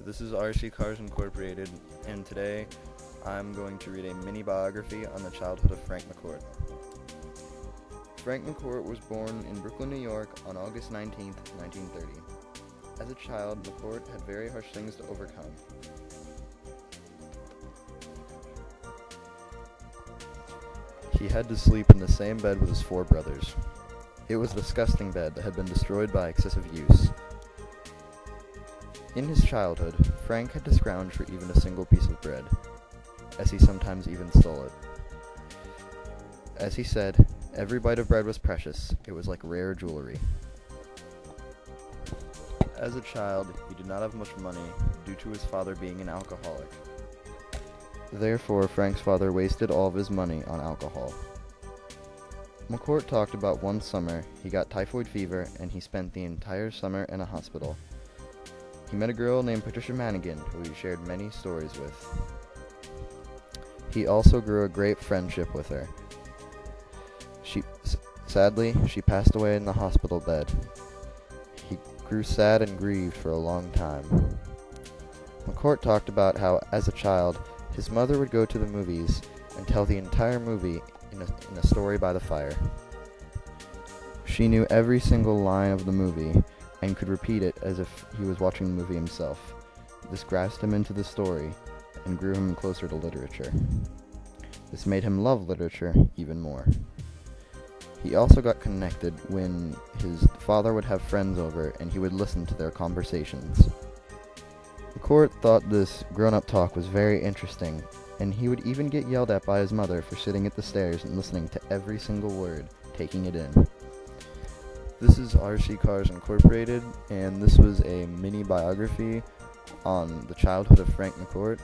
This is RC Cars Incorporated, and today I'm going to read a mini biography on the childhood of Frank McCourt. Frank McCourt was born in Brooklyn, New York on August 19, 1930. As a child, McCourt had very harsh things to overcome. He had to sleep in the same bed with his four brothers. It was a disgusting bed that had been destroyed by excessive use. In his childhood, Frank had to scrounge for even a single piece of bread, as he sometimes even stole it. As he said, every bite of bread was precious. It was like rare jewelry. As a child, he did not have much money due to his father being an alcoholic. Therefore, Frank's father wasted all of his money on alcohol. McCourt talked about one summer he got typhoid fever and he spent the entire summer in a hospital. He met a girl named Patricia Manigan, who he shared many stories with. He also grew a great friendship with her. Sadly, she passed away in the hospital bed. He grew sad and grieved for a long time. McCourt talked about how, as a child, his mother would go to the movies and tell the entire movie in a story by the fire. She knew every single line of the movie and could repeat it as if he was watching the movie himself. This grasped him into the story and grew him closer to literature. This made him love literature even more. He also got connected when his father would have friends over and he would listen to their conversations. McCourt thought this grown-up talk was very interesting, and he would even get yelled at by his mother for sitting at the stairs and listening to every single word, taking it in. This is RC Cars Incorporated, and this was a mini biography on the childhood of Frank McCourt.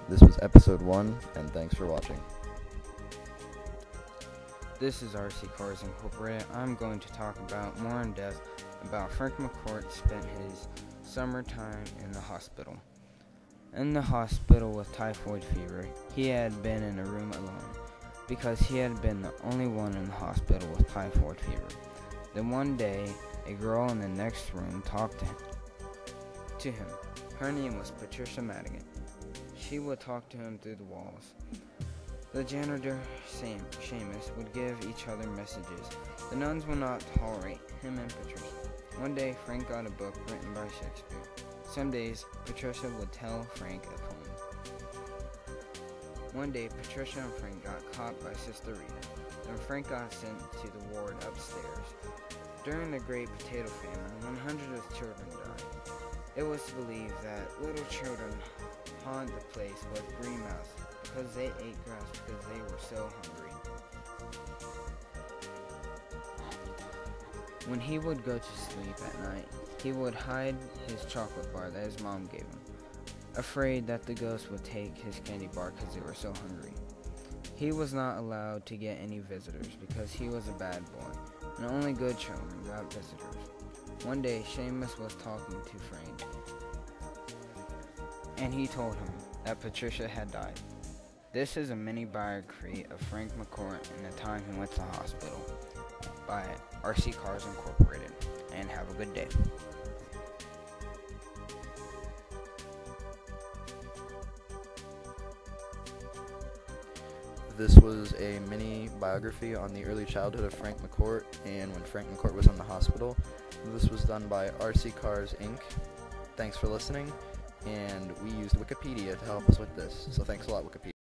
This was episode 1, and thanks for watching. This is RC Cars Incorporated. I'm going to talk about more in depth about Frank McCourt spent his summertime in the hospital. In the hospital with typhoid fever, he had been in a room alone because he had been the only one in the hospital with typhoid fever. Then one day, a girl in the next room talked to him. Her name was Patricia Madigan. She would talk to him through the walls. The janitor, Seamus, would give each other messages. The nuns would not tolerate him and Patricia. One day, Frank got a book written by Shakespeare. Some days, Patricia would tell Frank a poem. One day, Patricia and Frank got caught by Sister Rita, and Frank got sent to the ward upstairs. During the Great Potato Famine, when hundreds of children died, it was believed that little children haunt the place with green mouse because they ate grass because they were so hungry. When he would go to sleep at night, he would hide his chocolate bar that his mom gave him, afraid that the ghosts would take his candy bar because they were so hungry. He was not allowed to get any visitors because he was a bad boy, and only good children got visitors. One day, Seamus was talking to Frank, and he told him that Patricia had died. This is a mini biography of Frank McCourt and the time he went to the hospital by RC Cars Incorporated, and have a good day. This was a mini biography on the early childhood of Frank McCourt and when Frank McCourt was in the hospital. This was done by RC Cars Inc. Thanks for listening, and we used Wikipedia to help us with this, so thanks a lot, Wikipedia.